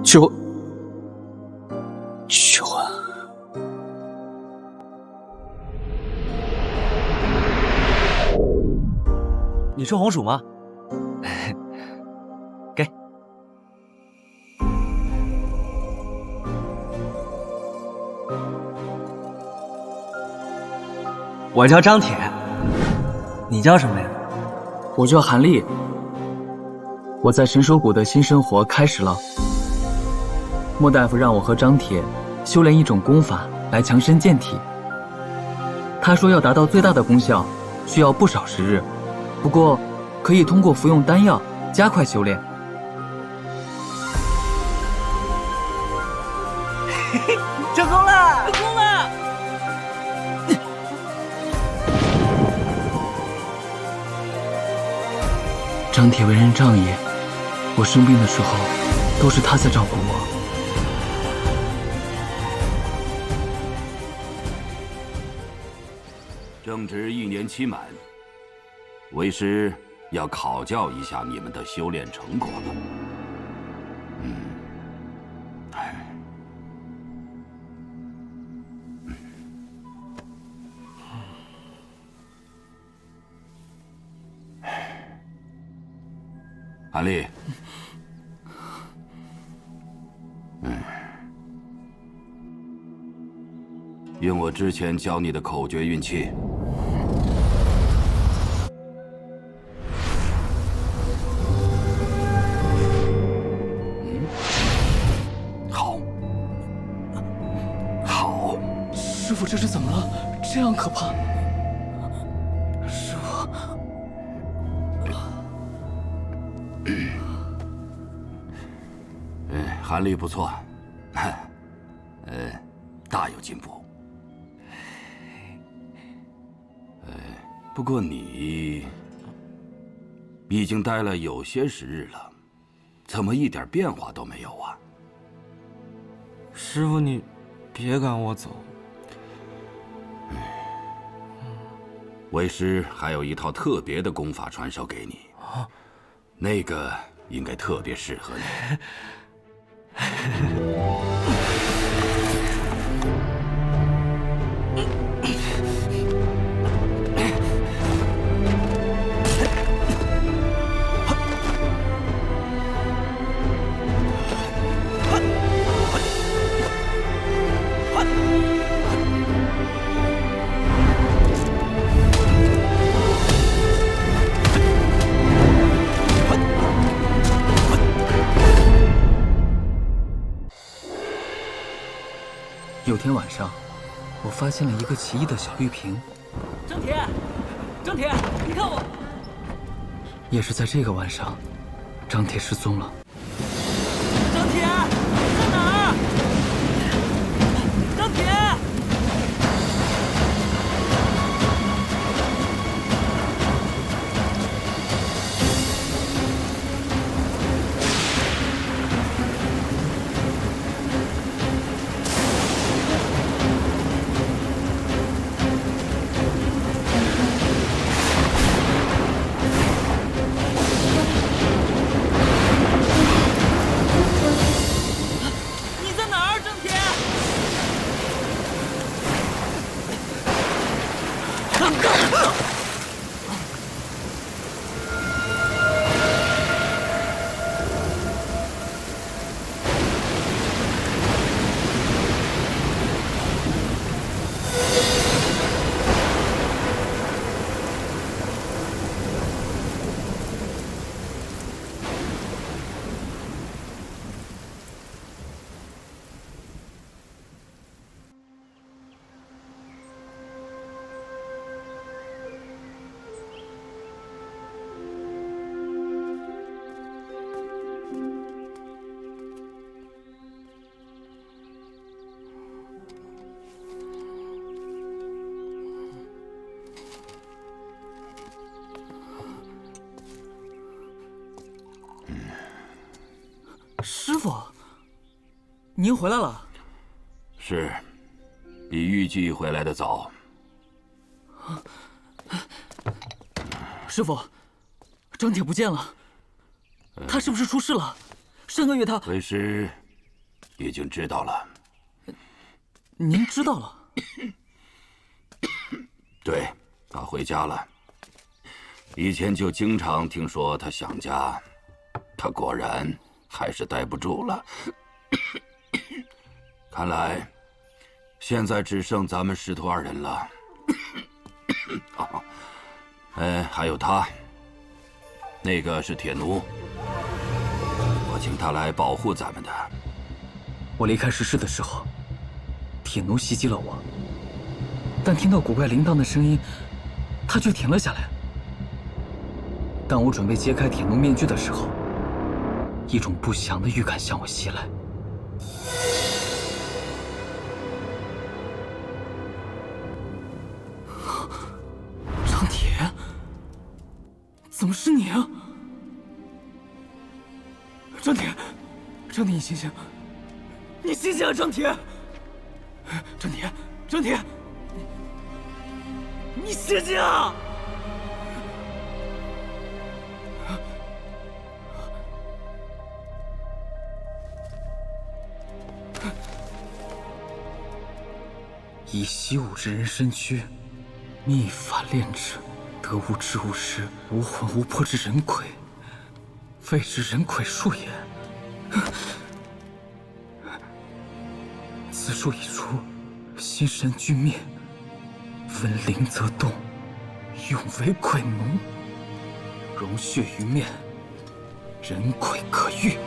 求啊！你是红薯吗？给。我叫张铁，你叫什么呀？我叫韩立。我在神手谷的新生活开始了。莫大夫让我和张铁修炼一种功法来强身健体。他说要达到最大的功效，需要不少时日，不过可以通过服用丹药加快修炼。嘿嘿，成功了！成功了！张铁为人仗义，我生病的时候都是他在照顾我。正值1年期满，为师要考教一下你们的修炼成果了。韩立，用我之前教你的口诀运气。好，好。师傅，这是怎么了？这样可怕？师傅，韩立不错，大有进步。不过你已经待了有些时日了，怎么一点变化都没有啊？师傅，你别赶我走。为师还有一套特别的功法传授给你，那个应该特别适合你。有天晚上，我发现了一个奇异的小玉瓶。张铁，张铁，你看我！也是在这个晚上，张铁失踪了。张铁在哪儿？张铁！师傅，您回来了。是，比预计回来的早。师傅，张铁不见了，他是不是出事了？上个月他……为师已经知道了。您知道了？对，他回家了。以前就经常听说他想家，他果然还是待不住了。看来，现在只剩咱们师徒二人了。还有他，那个是铁奴，我请他来保护咱们的。我离开石室的时候，铁奴袭击了我，但听到古怪铃铛的声音，他却停了下来。当我准备揭开铁奴面具的时候，一种不祥的预感向我袭来。张铁，怎么是你啊？张铁，张铁，你醒醒！你醒醒啊，张铁！张铁，张铁，你醒醒啊！以习武之人身躯，秘法炼制，得无知无识、无魂无魄之人魁，谓之人魁术也。此术一出，心神俱灭，闻铃则动，永为鬼奴。融血于面，人魁可遇。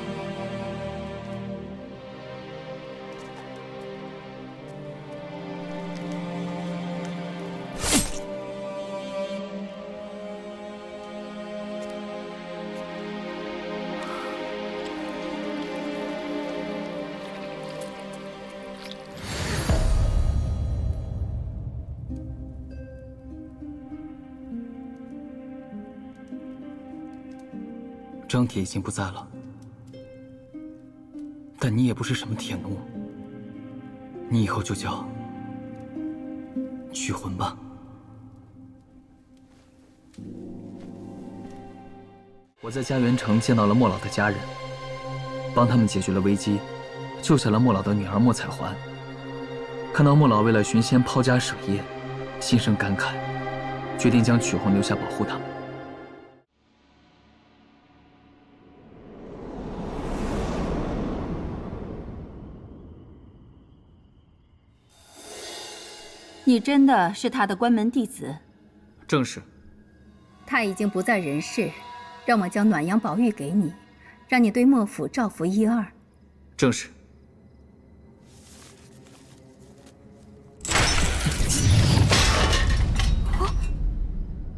张铁已经不在了，但你也不是什么铁奴，你以后就叫曲魂吧。我在家园城见到了莫老的家人，帮他们解决了危机，救下了莫老的女儿莫彩环。看到莫老为了寻仙抛家舍业，心生感慨，决定将曲魂留下保护他们。你真的是他的关门弟子？正是。他已经不在人世，让我将暖阳宝玉给你，让你对莫府照拂一二。正是。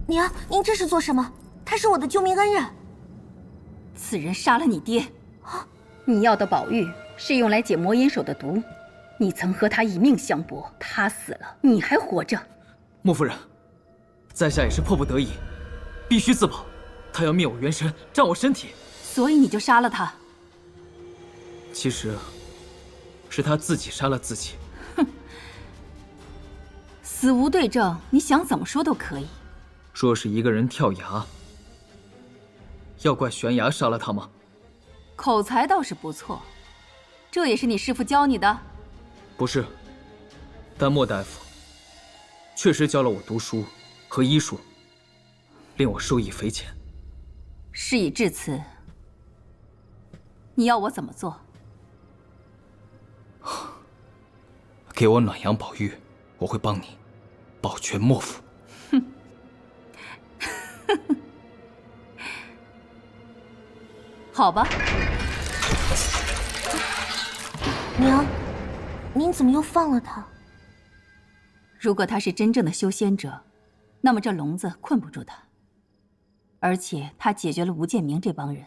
娘，您这是做什么？他是我的救命恩人。此人杀了你爹。你要的宝玉是用来解魔音手的毒。你曾和他以命相搏，他死了，你还活着。莫夫人，在下也是迫不得已，必须自保。他要灭我元神，占我身体，所以你就杀了他。其实，是他自己杀了自己。哼，死无对证，你想怎么说都可以。若是一个人跳崖，要怪悬崖杀了他吗？口才倒是不错，这也是你师父教你的？不是，但莫大夫确实教了我读书和医术，令我受益匪浅。事已至此，你要我怎么做？给我暖阳宝玉，我会帮你保全莫府。哼，好吧。娘，您怎么又放了他？如果他是真正的修仙者，那么这笼子困不住他。而且他解决了吴建明这帮人，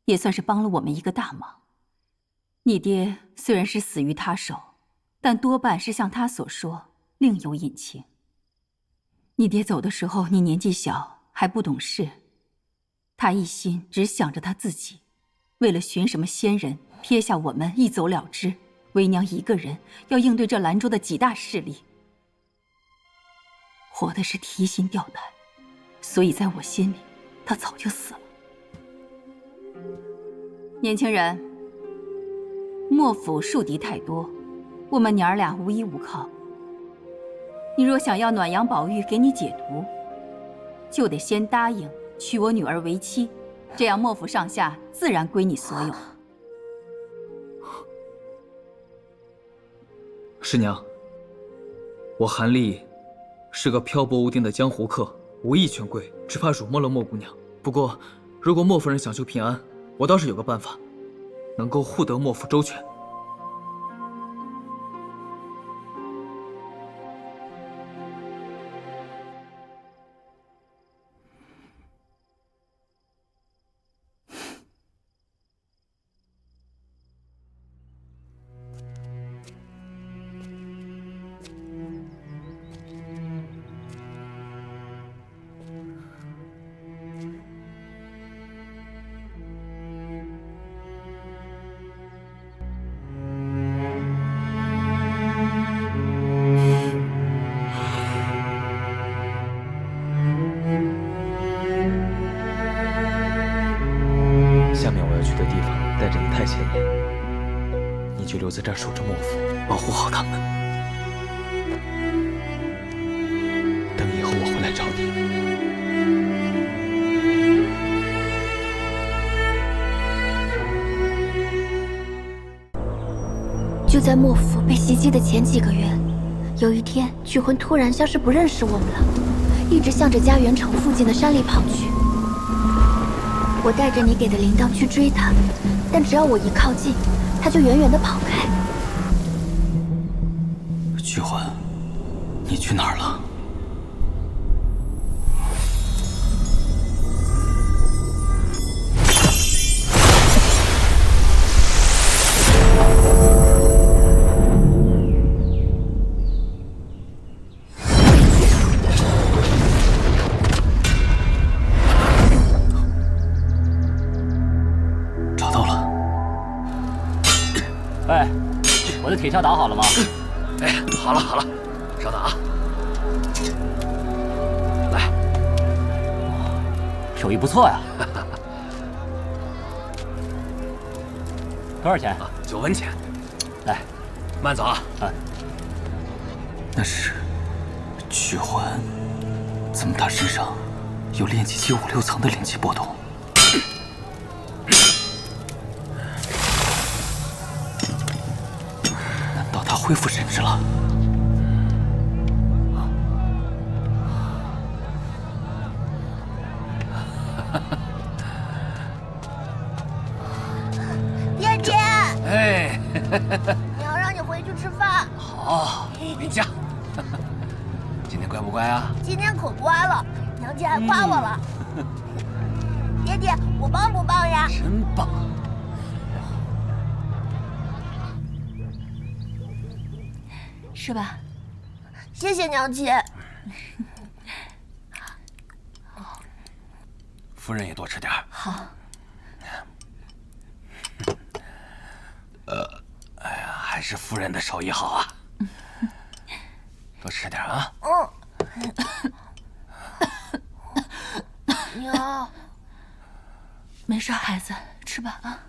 也算是帮了我们一个大忙。你爹虽然是死于他手，但多半是像他所说，另有隐情。你爹走的时候，你年纪小，还不懂事，他一心只想着他自己，为了寻什么仙人，撇下我们一走了之。为娘一个人要应对这兰州的几大势力，活的是提心吊胆，所以在我心里，他早就死了。年轻人，莫府树敌太多，我们娘儿俩无依无靠。你若想要暖阳宝玉给你解毒，就得先答应娶我女儿为妻，这样莫府上下自然归你所有。师娘，我韩立是个漂泊无定的江湖客，无意权贵，只怕辱没了莫姑娘。不过，如果莫夫人想求平安，我倒是有个办法，能够护得莫府周全。下面我要去的地方带着你太前爷，你就留在这儿守着莫府，保护好他们。等以后我回来找你。就在莫府被袭击的前几个月，有一天，曲魂突然像是不认识我们了，一直向着家园城附近的山里跑去。我带着你给的铃铛去追他，但只要我一靠近，他就远远地跑开。曲魂，你去哪儿了？哎，我的铁锹打好了吗？哎，好了好了，稍等啊。来，手艺不错呀。多少钱？9文钱。来，慢走啊。那是曲魂，怎么他身上有炼气期5、6层的灵气波动？难道他恢复神智了？爹爹，哎，娘让你回去吃饭。好，回家。今天乖不乖啊？今天可乖了，娘姐还夸我了。爹爹，我棒不棒呀？真棒！是吧？谢谢娘姐。夫人也多吃点。好。哎呀，还是夫人的手艺好啊。多吃点啊。娘，没事，孩子，吃吧啊。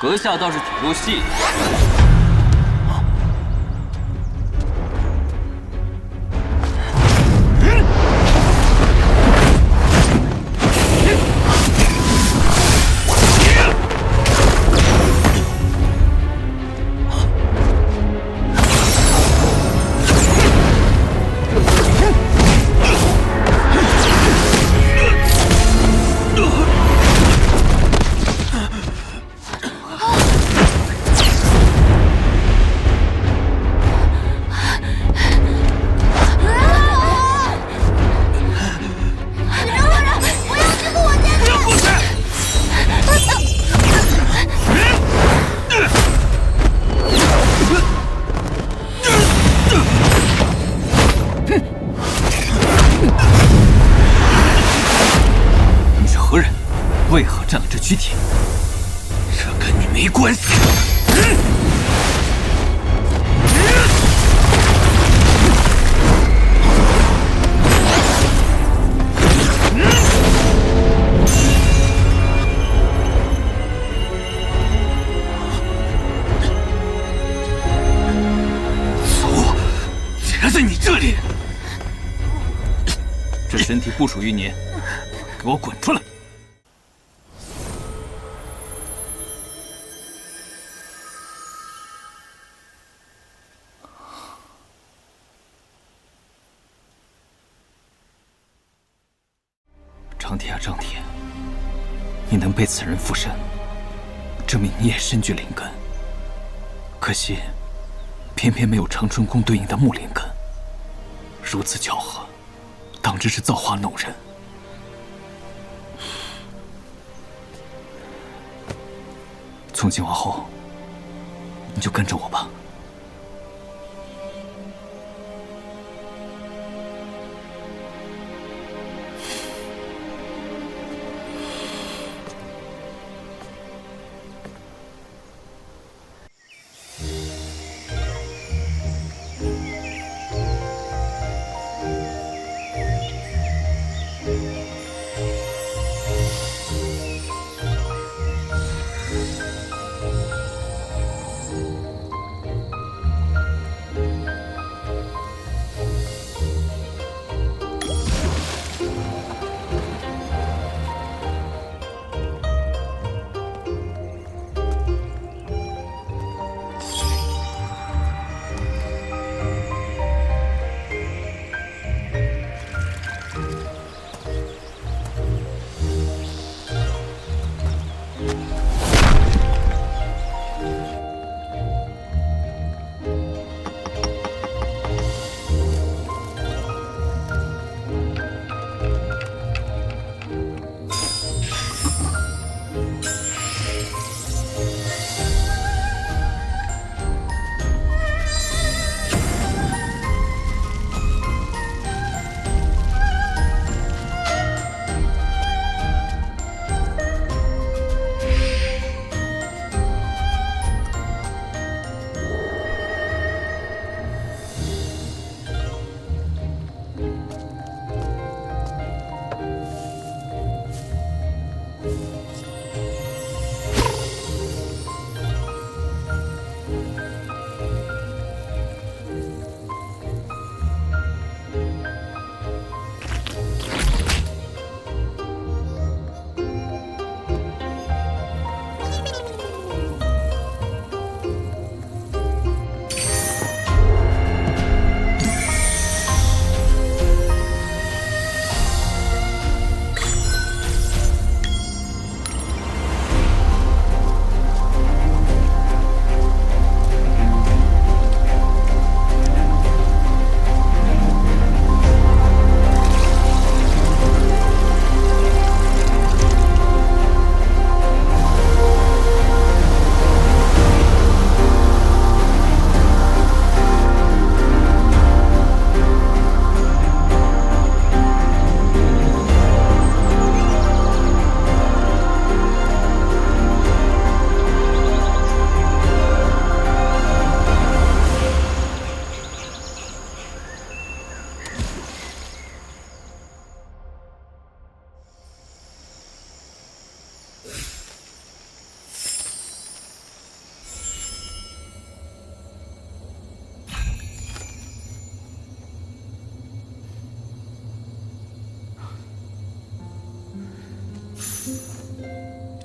阁下倒是挺入戏。占了这躯体，这跟你没关系。走，夹在你这里。这身体不属于你，给我滚出来！张铁啊，张铁，你能被此人附身，证明你也身具灵根。可惜，偏偏没有长春宫对应的木灵根。如此巧合，当真是造化弄人。从今往后，你就跟着我吧。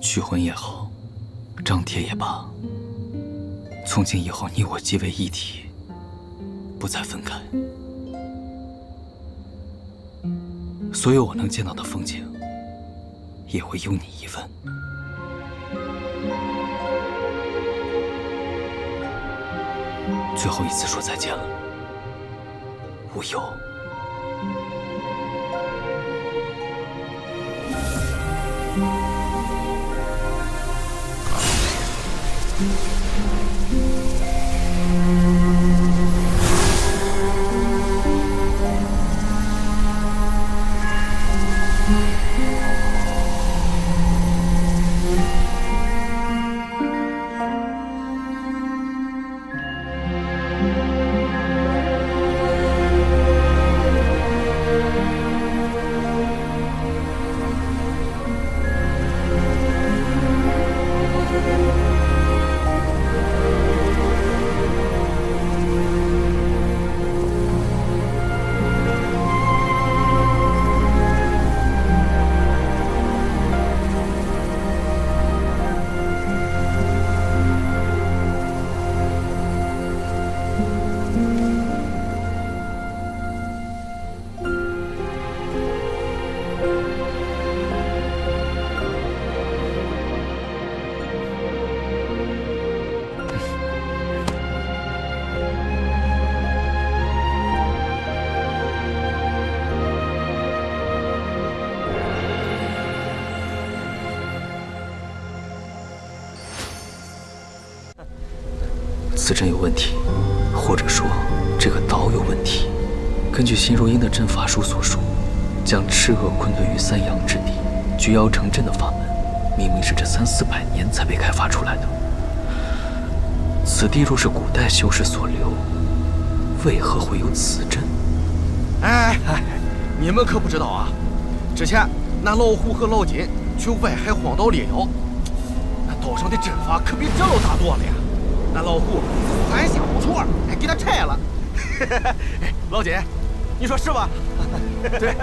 去婚也好，张贴也罢，从今以后你我即为一体，不再分开。所有我能见到的风景，也会有你一份。最后一次说再见了，无忧。此阵有问题，或者说这个岛有问题。根据辛如英的阵法书所述，将赤恶困顿于三阳之地，聚妖成阵的法门，明明是这300-400年才被开发出来的。此地若是古代修士所留，为何会有此阵？哎，你们可不知道啊！之前那老虎和老金去外海荒岛猎妖，那岛上的阵法可比这要大多了呀！那老虎三下五除二，还给他拆了。老金，你说是吧？对。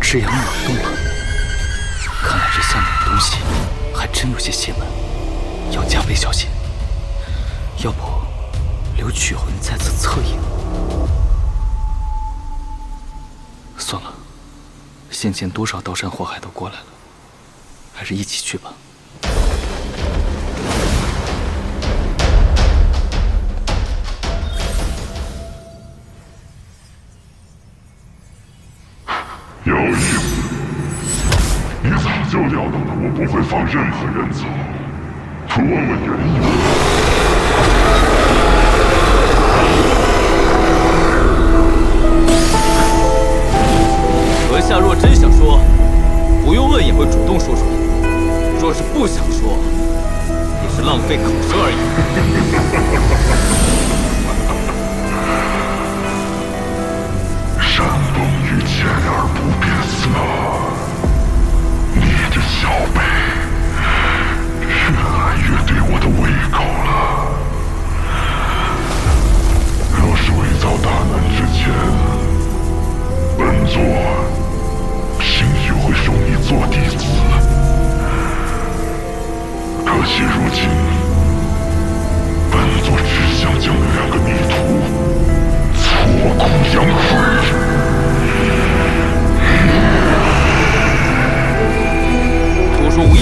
赤阳扰动了，看来这下面的东西还真有些邪门，要加倍小心。要不留曲魂在此策应？算了，先前多少刀山火海都过来了，还是一起去吧。有意思，你早就料到了我不会放任何人走，出问问原因。阁下若真想说，不用问也会主动说出来；若是不想说，也是浪费口舌而已。山崩于前而不变色，你这小辈越来越对我的胃口了。若是未遭大难之前，本座兴许会收你做弟子。可惜如今，本座只想将那2个逆徒挫骨扬灰。多说无益。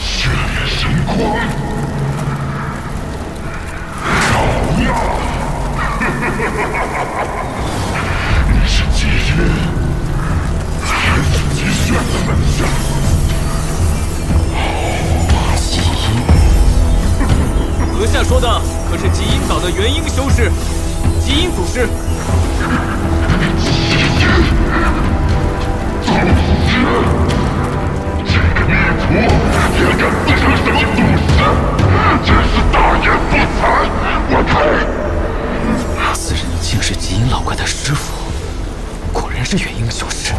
血炼神光，好呀！你是基因，还是极炫的门下？基因？阁下说的可是极阴岛的元婴修士，极阴祖师。这个逆徒也敢自称什么祖师，真是大言不惭！我呸！此人竟是极阴老怪的师傅，果然是元婴修士。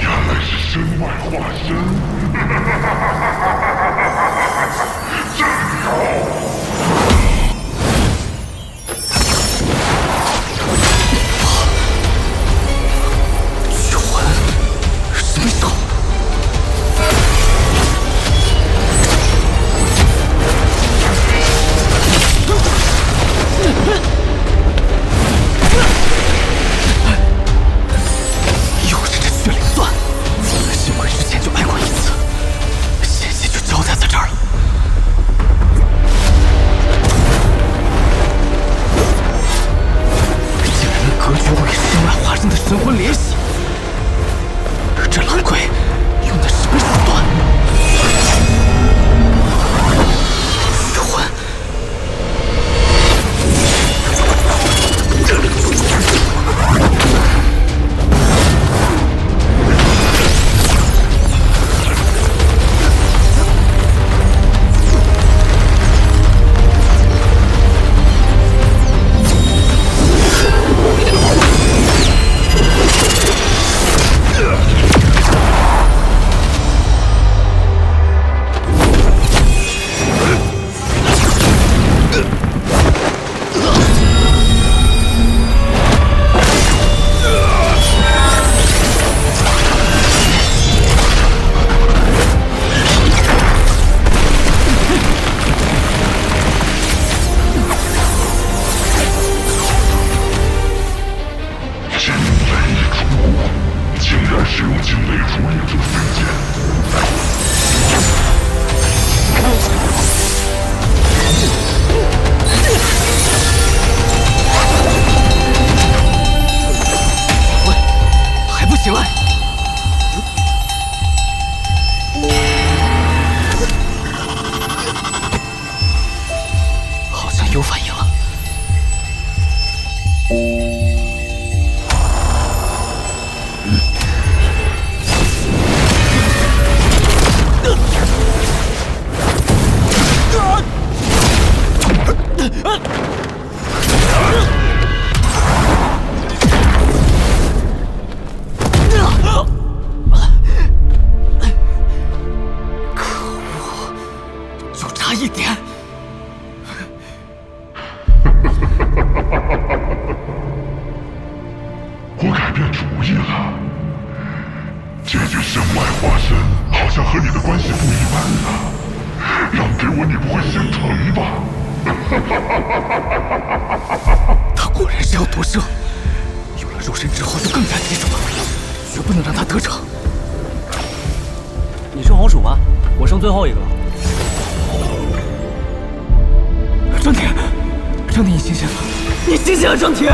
原来是身外化身，真好！曲魂，什么时候？有反应了。一点。我改变主意了。这具身外化身好像和你的关系不一般啊。让给我，你不会心疼吧？他果然是要夺舍，有了肉身之后就更加棘手了，绝不能让他得逞。你是红薯吗？我剩最后一个了。张铁，张铁，你醒醒了！你醒醒啊，张铁！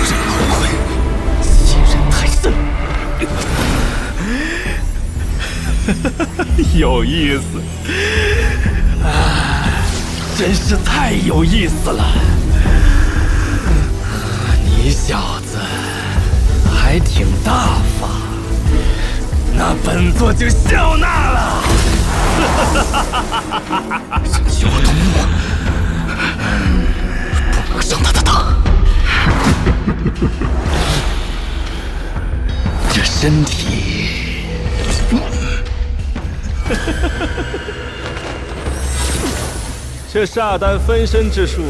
这二鬼欺人太甚，有意思啊！真是太有意思了。你小子还挺大方，那本座就笑纳了。人机我动怒，不能上他的当。这身体，这煞丹分身之术。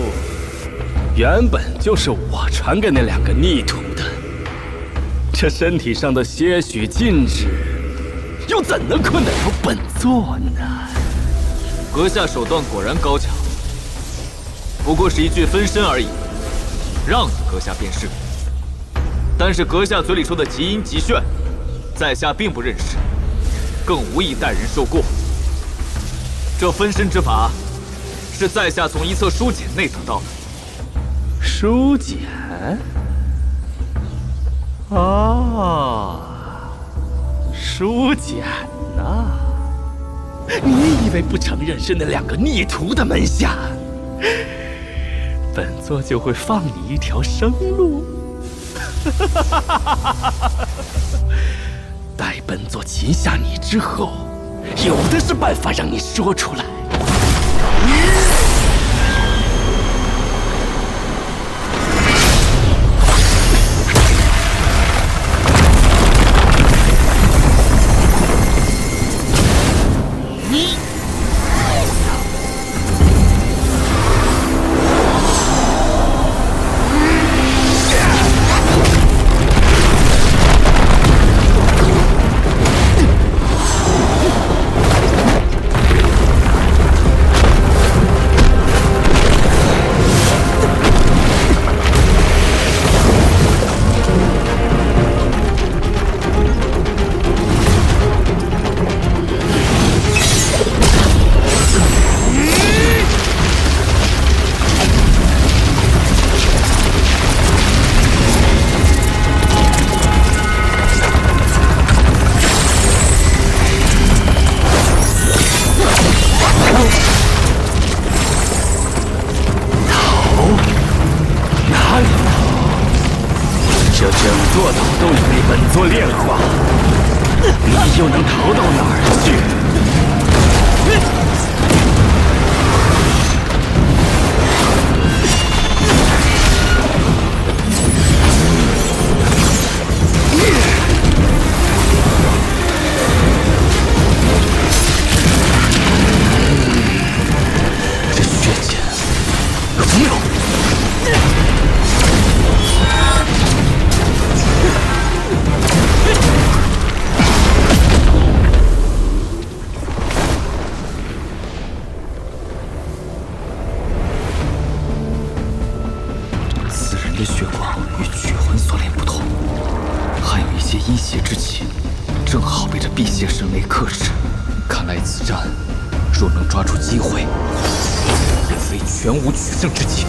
原本就是我传给那两个逆徒的，这身体上的些许禁制，又怎能困得了本座呢？阁下手段果然高强，不过是一具分身而已，让你阁下便是。但是阁下嘴里说的极阴极炫，在下并不认识，更无意待人受过。这分身之法，是在下从一册书简内得到的。书简？哦，书简呐！你以为不承认是那两个逆徒的门下，本座就会放你一条生路？待本座擒下你之后，有的是办法让你说出来。这整座岛都已被本座炼化，你又能逃到哪儿去？这血剑有没有？此人的血光与巨魂锁链不同，含有一些阴邪之气，正好被这辟邪神雷克制。看来此战若能抓住机会，也非全无取胜之计。